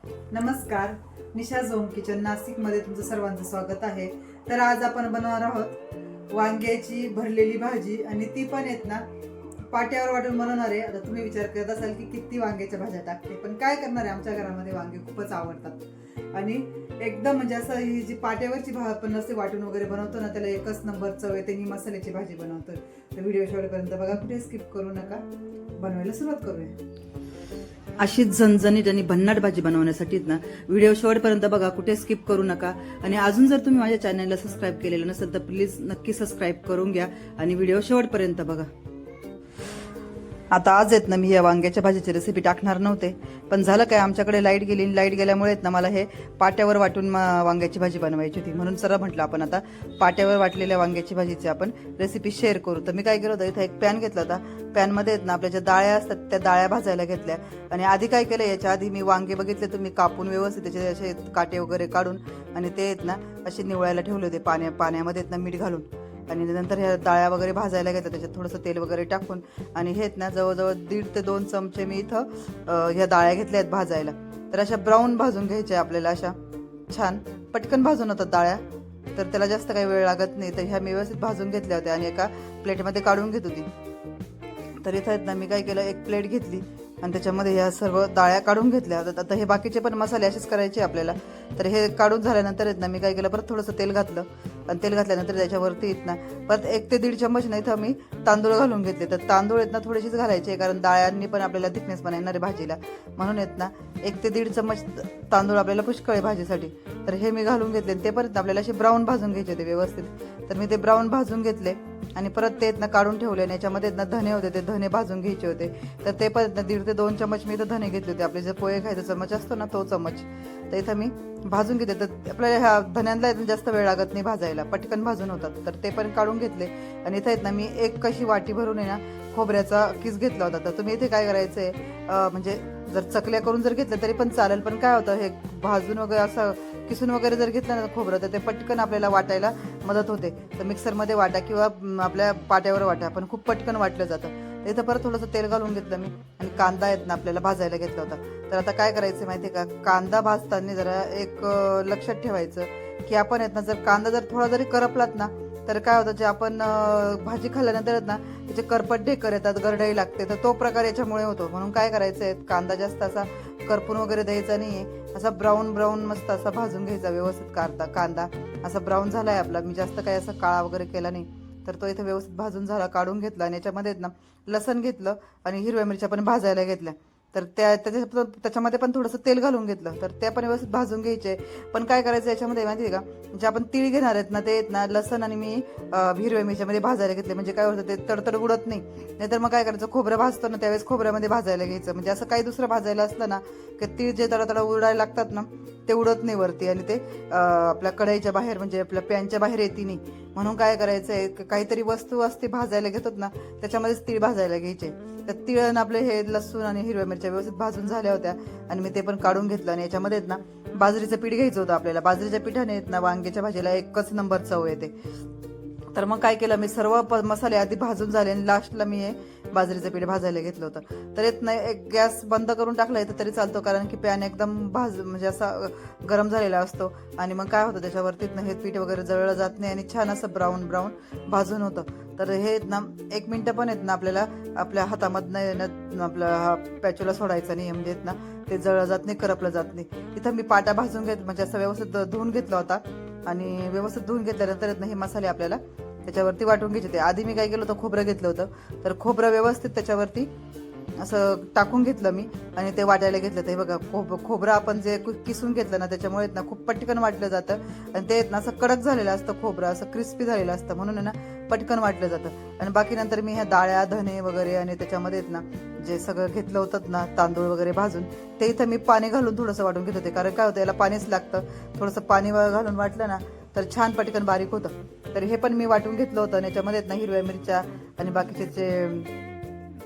नमस्कार, निशा zone kitchen नाशिकमध्ये तुमचं सर्वांचं स्वागत आहे. तर आज आपण बनवणार आहोत वांग्याची भरलेली भाजी आणि ती पण येत ना पाट्यावर वाटून बनवणार आहे. आता तुम्ही विचार करत असाल की किती वांग्याच्या भाज्या टाकते, पण काय करणार आहे, आमच्या घरामध्ये वांगे खूपच आवडतात आणि एकदम म्हणजे असं ही जी पाट्यावरची आपण नसते वाटून वगैरे बनवतो ना, त्याला एकच नंबर चव येते. ही मसाल्याची भाजी बनवतो. तर व्हिडिओ शेवटपर्यंत बघा, कुठे स्किप करू नका. बनवायला सुरुवात करूया. अशीच झणझणीत आणि भन्नाट भाजी बनवण्यासाठी ना व्हिडिओ शेवटपर्यंत बघा, कुठे स्किप करू नका. आणि अजून जर तुम्ही माझ्या चॅनलला सबस्क्राईब केलेलं नसेल तर प्लीज नक्की सबस्क्राईब करून घ्या आणि व्हिडिओ शेवटपर्यंत बघा. आता आज येत ना मी या वांग्याच्या भाजीची रेसिपी टाकणार नव्हते, पण झालं काय, आमच्याकडे लाईट गेली. लाईट गेल्यामुळे ना मला हे पाट्यावर वाटून वांग्याची भाजी बनवायची होती, म्हणून सरळ म्हटलं आपण आता पाट्यावर वाटलेल्या वांग्याची भाजीची आपण रेसिपी शेअर करू. तर मी काय केलं होतं, इथं एक पॅन घेतला होता. पॅनमध्ये ना आपल्या ज्या डाळ्या असतात त्या डाळ्या भाजायला घेतल्या. आणि आधी काय केलं, याच्या आधी मी वांगे बघितले तुम्ही कापून व्यवस्थित त्याचे असे काटे वगैरे काढून आणि ते ना असे निवळायला ठेवले होते पाण्यामध्ये ना मीठ घालून. आणि नंतर ह्या डाळ्या वगैरे भाजायला घेतल्या, त्याच्यात थोडंसं तेल वगैरे टाकून. आणि हे ना जवळजवळ 1.5 ते 2 चमचे मी इथं ह्या डाळ्या घेतल्या आहेत भाजायला. तर अशा ब्राऊन भाजून घ्यायच्या आपल्याला, अशा छान पटकन भाजून होतात डाळ्या, तर त्याला जास्त काही वेळ लागत नाही. तर ह्या मी व्यवस्थित भाजून घेतल्या होत्या आणि एका प्लेटमध्ये काढून घेत होती. तर इथं आहेत ना मी काय केलं, एक प्लेट घेतली आणि त्याच्यामध्ये ह्या सर्व डाळ्या काढून घेतल्या. आता हे बाकीचे पण मसाले असेच करायचे आपल्याला. तर हे काढून झाल्यानंतर आहेत ना मी काय केलं, परत थोडंसं तेल घातलं आणि तेल घातल्यानंतर त्याच्यावरती येत ना परत 1 ते 1.5 चम्मच ना इथं मी तांदूळ घालून घेतले. तर तांदूळ आहेत ना थोडेसेच घालायचे, कारण डाळ्यांनी पण आपल्याला थिकनेस पण येणार आहे भाजीला, म्हणून येत ना 1 ते 1.5 चम्मच तांदूळ आपल्याला पुष्कळ आहे भाजीसाठी. तर हे मी घालून घेतले. ते परत आपल्याला असे ब्राऊन भाजून घ्यायचे होते व्यवस्थित. तर मी ते ब्राऊन भाजून घेतले आणि परत ते ना काढून ठेवले. आणि याच्यामध्ये ना धने होते, ते धने भाजून घ्यायचे होते. तर ते परत 1.5 ते 2 चम्मच मी इथं धने घेतले होते. आपले जे पोहे खायचा चम्मच असतो ना, तो चम्मच. तर इथं मी भाजून घेते. तर आपल्याला ह्या धन्यांना जास्त वेळ लागत नाही भाजायला, पटकन भाजून होतात. तर ते पण काढून घेतले. आणि इथं आहेत ना मी एक कशी वाटी भरून आहे ना खोबऱ्याचा किस घेतला होता. तर तुम्ही इथे काय करायचं आहे, म्हणजे जर चकल्या करून जर घेतलं तरी पण चालेल, पण काय होतं, हे भाजून वगैरे असं किसून वगैरे जर घेतलं ना खोबरं, तर ते पटकन आपल्याला वाटायला मदत होते. तर मिक्सरमध्ये वाटा किंवा आपल्या पाट्यावर वाटा, पण खूप पटकन वाटलं जातं. तर इथं परत थोडंसं तेल घालून घेतलं मी आणि कांदा आहेत ना आपल्याला भाजायला घेतला होता. तर आता काय करायचं माहिती आहे का, कांदा भाजताना जरा एक लक्षात ठेवायचं की आपण आहेत ना, जर कांदा जर थोडा जरी करपलात ना, तर काय होतं, जे आपण भाजी खाल्ल्यानंतर आहेत ना त्याचे करपट ढेकर येतात, गरडाई लागते. तर तो प्रकार याच्यामुळे होतो. म्हणून काय करायचं आहे, कांदा जास्त असा करपून वगैरे द्यायचा नाही, असा ब्राऊन मस्त असा भाजून घ्यायचा व्यवस्थित. कांदा असा ब्राऊन झाला आहे आपला, मी जास्त काही असा काळा वगैरे केला नाही. तर तो इथे व्यवस्थित भाजून झाला, काढून घेतला. आणि याच्यामध्ये ना लसण घेतलं आणि हिरव्या मिरच्या पण भाजायला घेतल्या. तर त्याच्यामध्ये पण थोडंसं तेल घालून घेतलं. तर त्या पण व्यवस्थित भाजून घ्यायचे. पण काय करायचं याच्यामध्ये माहिती आहे का, जे आपण तीळ घेणार आहेत ना, ते आहेत ना लसण आणि मी हिरव्या मिरच्यामध्ये भाजायला घेतले. म्हणजे काय होतं, ते तडतड उडत नाही. नाहीतर मग काय करायचं, खोबरं भाजतो ना त्यावेळेस खोबऱ्यामध्ये भाजायला घ्यायचं. म्हणजे असं काही दुसरं भाजायला असलं ना, की तीळ जे तडतड उडायला लागतात ना, ते उडत नाही वरती आणि ते आपल्या कढईच्या बाहेर, म्हणजे आपल्या पॅनच्या बाहेर येते नाही. म्हणून काय करायचं आहे, काहीतरी वस्तू असते भाजायला घेतात ना, त्याच्यामध्येच तीळ भाजायला घ्यायचे. तर तिळण आपले हे लसूण आणि हिरव्या मिरच्या व्यवस्थित भाजून झाल्या होत्या आणि मी ते पण काढून घेतलं. आणि याच्यामध्ये ना बाजरीचं पीठ घ्यायचं होतं आपल्याला. बाजरीच्या पिठाने ना वांग्याच्या भाजीला एकच नंबर चव येते. तर मग काय केलं, मी सर्व मसाले आधी भाजून झाले आणि लास्टला मी हे बाजरीचं पीठ भाजायला घेतलं होतं. तर येत नाही, एक गॅस बंद करून टाकला येतं तरी चालतो, कारण की पॅन एकदम म्हणजे असा गरम झालेला असतो. आणि मग काय होतं, त्याच्यावरती हे पीठ वगैरे जळलं जात नाही आणि छान असं ब्राऊन भाजून होतं. तर हे ना 1 मिनिटं पण येत ना आपल्याला आपल्या हातामधनं आपला हा पॅचूला सोडायचा नाही, म्हणजे ना ते जळलं जात नाही, करपलं जात नाही. इथं मी पाटा भाजून म्हणजे असं व्यवस्थित धुवून घेतला होता. आणि व्यवस्थित धुवून घेतल्यानंतर हे मसाले आपल्याला त्याच्यावरती वाटून घ्यायचे होते. आधी मी काय केलं होतं, खोबरं घेतलं होतं. तर खोबरं व्यवस्थित त्याच्यावरती असं टाकून घेतलं मी आणि ते वाटायला घेतलं. ते बघा, खोबरं आपण जे किसून घेतलं ना, त्याच्यामुळे ना खूप पटकन वाटलं जातं. आणि ते ना असं कडक झालेलं असतं खोबरं, असं क्रिस्पी झालेलं असतं, म्हणून ना पटकन वाटलं जातं. आणि बाकी नंतर मी ह्या डाळ्या धने वगैरे आणि त्याच्यामध्ये ना जे सगळं घेतलं होतं ना, तांदूळ वगैरे भाजून, ते इथं मी पाणी घालून थोडंसं वाटून घेत होते. कारण काय होतं, याला पाणीच लागतं. थोडंसं पाणी घालून वाटलं ना तर छान पटकन बारीक होतं. तर हे पण मी वाटून घेतलं होतं. आणि याच्यामध्ये ना हिरव्या मिरच्या आणि बाकीचे जे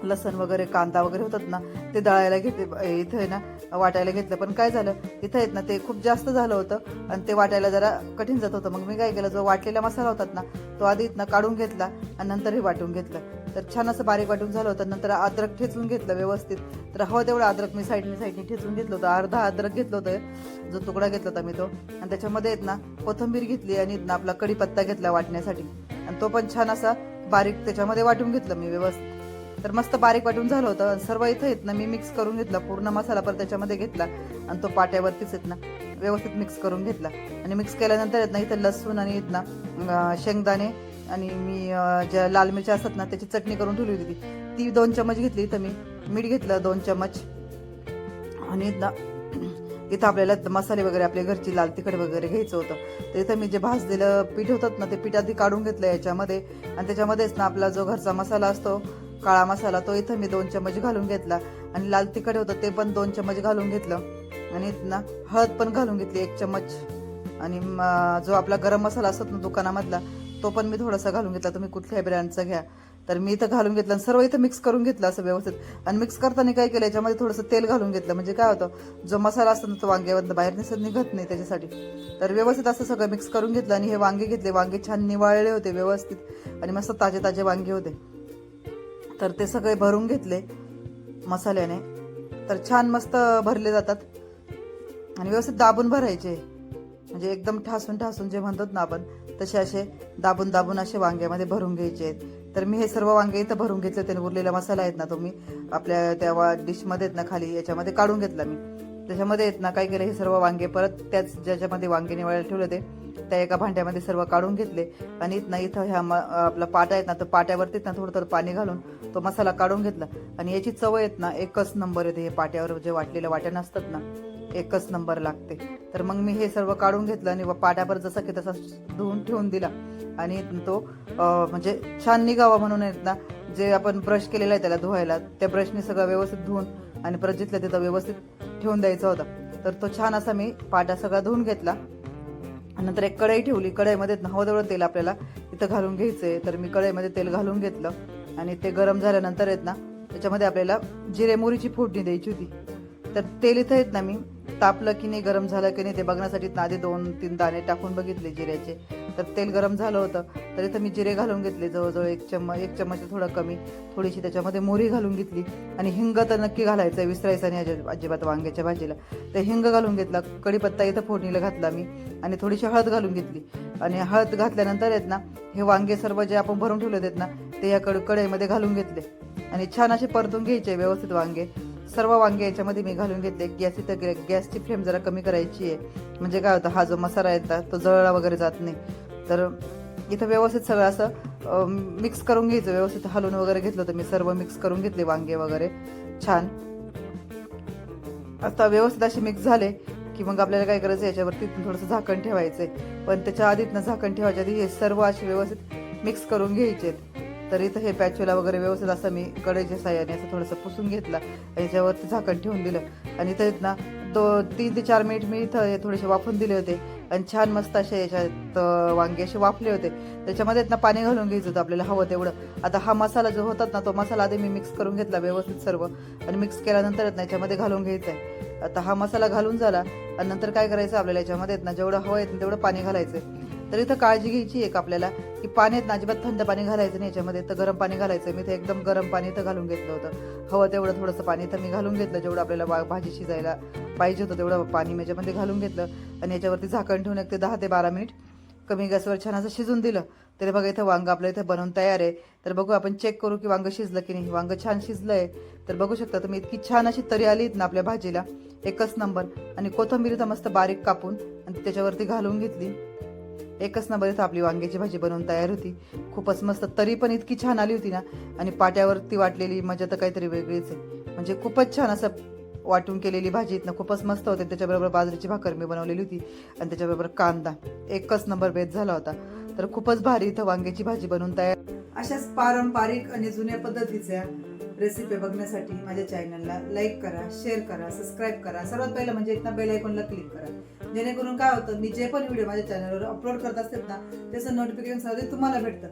लसण वगैरे कांदा वगैरे होतात ना, ते दळायला घेतले. इथं आहे ना वाटायला घेतलं. पण काय झालं, इथं आहेत ना ते खूप जास्त झालं होतं आणि ते वाटायला जरा कठीण जात होतं. मग मी काय केलं, जो वाटलेला मसाला होतात ना, तो आधी इथनं काढून घेतला आणि नंतर हे वाटून घेतलं. तर छान असं बारीक वाटून झालं होतं. नंतर अद्रक ठेचून घेतलं व्यवस्थित. तर हवं तेवढं अद्रक मी साईडने ठेचून घेतलं होतं. अर्धा अद्रक घेतलं होतं, जो तुकडा घेतला होता मी तो. आणि त्याच्यामध्ये आहेत ना कोथिंबीर घेतली आणि आपला कढीपत्ता घेतला वाटण्यासाठी, आणि तो पण छान असा बारीक त्याच्यामध्ये वाटून घेतलं मी व्यवस्थित. तर मस्त बारीक वाटून झालं होतं. सर्व इथं आहेत ना मी मिक्स करून घेतला, पूर्ण मसाला पण त्याच्यामध्ये घेतला आणि तो पाट्यावरतीच आहेत ना व्यवस्थित मिक्स करून घेतला. आणि मिक्स केल्यानंतर आहेत ना इथं लसूण आणि आहेत ना शेंगदाणे आणि मी ज्या लाल मिरच्या असतात ना त्याची चटणी करून ठेवली होती ती 2 चमच घेतली. इथं मी मीठ घेतलं 2 चमच. आणि ना इथं आपल्याला मसाले वगैरे आपल्या घरची लाल तिखट वगैरे घ्यायचं होतं. तर इथं मी जे भाजलेलं पीठ होतं ना ते पीठ आधी काढून घेतलं याच्यामध्ये. आणि त्याच्यामध्येच ना आपला जो घरचा मसाला असतो काळा मसाला तो इथं मी 2 चमच घालून घेतला. आणि लाल तिखट होतं ते पण 2 चमच घालून घेतलं. आणि ना हळद पण घालून घेतली 1 चमच. आणि जो आपला गरम मसाला असतो ना दुकानामधला तो पण मी थोडासा घालून घेतला, तुम्ही कुठल्याही ब्रँडचा घ्या. तर मी इथं घालून घेतलं आणि सर्व इथं मिक्स करून घेतलं असं व्यवस्थित. आणि मिक्स करताना काय केलं, याच्यामध्ये थोडंसं तेल घालून घेतलं, म्हणजे काय होतं जो मसाला असतो ना तो वांग्यावरनं बाहेर निघत नाही त्याच्यासाठी. तर व्यवस्थित असं सगळं मिक्स करून घेतलं. आणि हे वांगे घेतले, वांगे छान निवाळले होते व्यवस्थित आणि मस्त ताजे ताजे वांगे होते. तर ते सगळे भरून घेतले मसाल्याने. तर छान मस्त भरले जातात आणि व्यवस्थित दाबून भरायचे, म्हणजे एकदम ठासून जे म्हणतात ना आपण तसे असे दाबून असे वांग्यामध्ये भरून घ्यायचे आहेत. तर मी हे सर्व वांगे इथं भरून घेतले. त्याने उरलेला मसाला आहेत ना तो मी आपल्या त्या डिशमध्ये आहेत ना खाली याच्यामध्ये काढून घेतला मी. त्याच्यामध्ये आहेत ना काय केलं, हे सर्व वांगे परत त्याच ज्याच्यामध्ये वांगे निवडायला ठेवले ते त्या एका भांड्यामध्ये सर्व काढून घेतले. आणि इथं ह्या आपला पाटा आहेत ना तर पाट्यावरतीच ना थोडं पाणी घालून तो मसाला काढून घेतला. आणि याची चव आहेत ना एकच नंबर येते. हे पाट्यावर जे वाटलेलं वाटण असतात ना एकच नंबर लागते. तर मग मी हे सर्व काढून घेतलं आणि पाट्यावर जसं की तसा धुवून ठेवून दिला. आणि तो म्हणजे छान निघावा म्हणून आहेत ना जे आपण ब्रश केलेला आहे त्याला धुवायला, त्या ब्रशने सगळं व्यवस्थित धुवून आणि परत जिथल्या तिथं व्यवस्थित ठेवून द्यायचा होता. तर तो छान असा मी पाटा सगळा धुवून घेतला. नंतर एक कढई ठेवली. कढईमध्ये हवं तेवढं तेल आपल्याला इथं घालून घ्यायचंय. तर मी कढईमध्ये तेल घालून घेतलं आणि ते गरम झाल्यानंतर आहेत ना त्याच्यामध्ये आपल्याला जिरे मोहरीची फोडणी द्यायची होती. तर तेल इथं आहेत ना मी तापलं की नाही गरम झालं की नाही ते बघण्यासाठी आधी 2-3 दाणे टाकून बघितले जिऱ्याचे. तर तेल गरम झालं होतं. तर इथं मी जिरे घालून घेतले जवळजवळ 1 चम्मच थोडं कमी. थोडीशी त्याच्यामध्ये मोहरी घालून घेतली. आणि हिंग तर नक्की घालायचं, विसरायचं नाही अजिबात वांग्याच्या भाजीला. तर हिंग घालून घेतला. कढीपत्ता इथं फोडणीला घातला मी आणि थोडीशी हळद घालून घेतली. आणि हळद घातल्यानंतर आहेत ना हे वांगे सर्व जे आपण भरून ठेवले आहेत ना ते या कढईमध्ये घालून घेतले. आणि छान असे परतून घ्यायचे व्यवस्थित वांगे. सर्व वांगे याच्यामध्ये मी घालून घेतले. गॅसची फ्लेम जरा कमी करायची आहे, म्हणजे काय होतं हा जो मसाला आहे तो जळला वगैरे जात नाही. तर इथं व्यवस्थित सगळं असं मिक्स करून घ्यायचं. व्यवस्थित हलवून वगैरे घेतलं होतं मी, सर्व मिक्स करून घेतले वांगे वगैरे छान. आता व्यवस्थित असे मिक्स झाले की मग आपल्याला काय करायचं, याच्यावरती थोडंसं झाकण ठेवायचंय. पण त्याच्या आधीच ना झाकण ठेवायच्या आधी हे सर्व असे व्यवस्थित मिक्स करून घ्यायचे. तर इथं हे पॅचोला वगैरे व्यवस्थित असं मी कढईच्या साह्याने असं थोडंसं पुसून घेतला. याच्यावरती झाकण ठेवून दिलं. आणि इथं ना 3 ते 4 मिनिट मी इथं थोडेसे वाफून दिले होते. आणि छान मस्त असे याच्यात वांगे असे वाफले होते. त्याच्यामध्ये ना पाणी घालून घ्यायचं होतं आपल्याला हवं तेवढं. आता हा मसाला जो होतात ना तो मसाला आधी मी मिक्स करून घेतला व्यवस्थित सर्व. आणि मिक्स केल्यानंतर ना याच्यामध्ये घालून घ्यायचं आहे. आता हा मसाला घालून झाला आणि नंतर काय करायचं आपल्याला याच्यामध्ये ना जेवढं हवं आहे तेवढं पाणी घालायचं. तर इथं काळजी घ्यायची एक आपल्याला की पाण्यात ना अजिबात थंड पाणी घालायचं नाही याच्यामध्ये, तर गरम पाणी घालायचं. मी इथं एकदम गरम पाणी इथं घालून घेतलं होतं. हवं तेवढं थोडंसं पाणी इथं मी घालून घेतलं, जेवढं आपल्याला भाजी शिजायला पाहिजे होतं तेवढं पाणी मी याच्यामध्ये घालून घेतलं. आणि याच्यावरती झाकण ठेवून एक ते 10 ते 12 मिनिट कमी गॅसवर छान असं शिजून दिलं. तरी बघा इथं वांग आपलं इथं बनवून तयार आहे. तर बघू आपण चेक करू की वांग शिजलं की नाही. वांग छान शिजलं आहे. तर बघू शकता तुम्ही इतकी छान अशी तरी आली ना आपल्या भाजीला, एकच नंबर. आणि कोथिंबीर इथं मस्त बारीक कापून आणि त्याच्यावरती घालून घेतली. एकच नंबर इथं आपली वांग्याची भाजी बनवून तयार होती. खूपच मस्त. तरी पण इतकी छान आली होती ना. आणि पाट्यावरती वाटलेली मजा तर काहीतरी वेगळीच आहे. म्हणजे खूपच छान असं वाटून केलेली भाजी इथनं खूपच मस्त होते. त्याच्याबरोबर बाजरीची भाकर मी बनवलेली होती आणि त्याच्याबरोबर कांदा. एकच नंबर बेत झाला होता. तर खूपच भारी इथं वांग्याची भाजी बनवून तयार. अशाच पारंपरिक आणि जुन्या पद्धतीच्या रेसिपी बघण्यासाठी माझ्या चॅनलला लाईक करा, शेअर करा, सबस्क्राईब करा. सर्वात पहिलं म्हणजे इथं बेल आयकॉनला क्लिक करा, जेणेकरून काय होतं मी जे पण व्हिडिओ माझ्या चॅनलवर अपलोड करत असते ना त्याचं नोटिफिकेशन तुम्हाला भेटतं.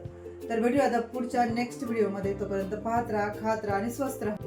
तर भेटूया आता पुढच्या नेक्स्ट व्हिडिओमध्ये. तोपर्यंत पाहत राहा, खात राहा आणि स्वस्त राहा.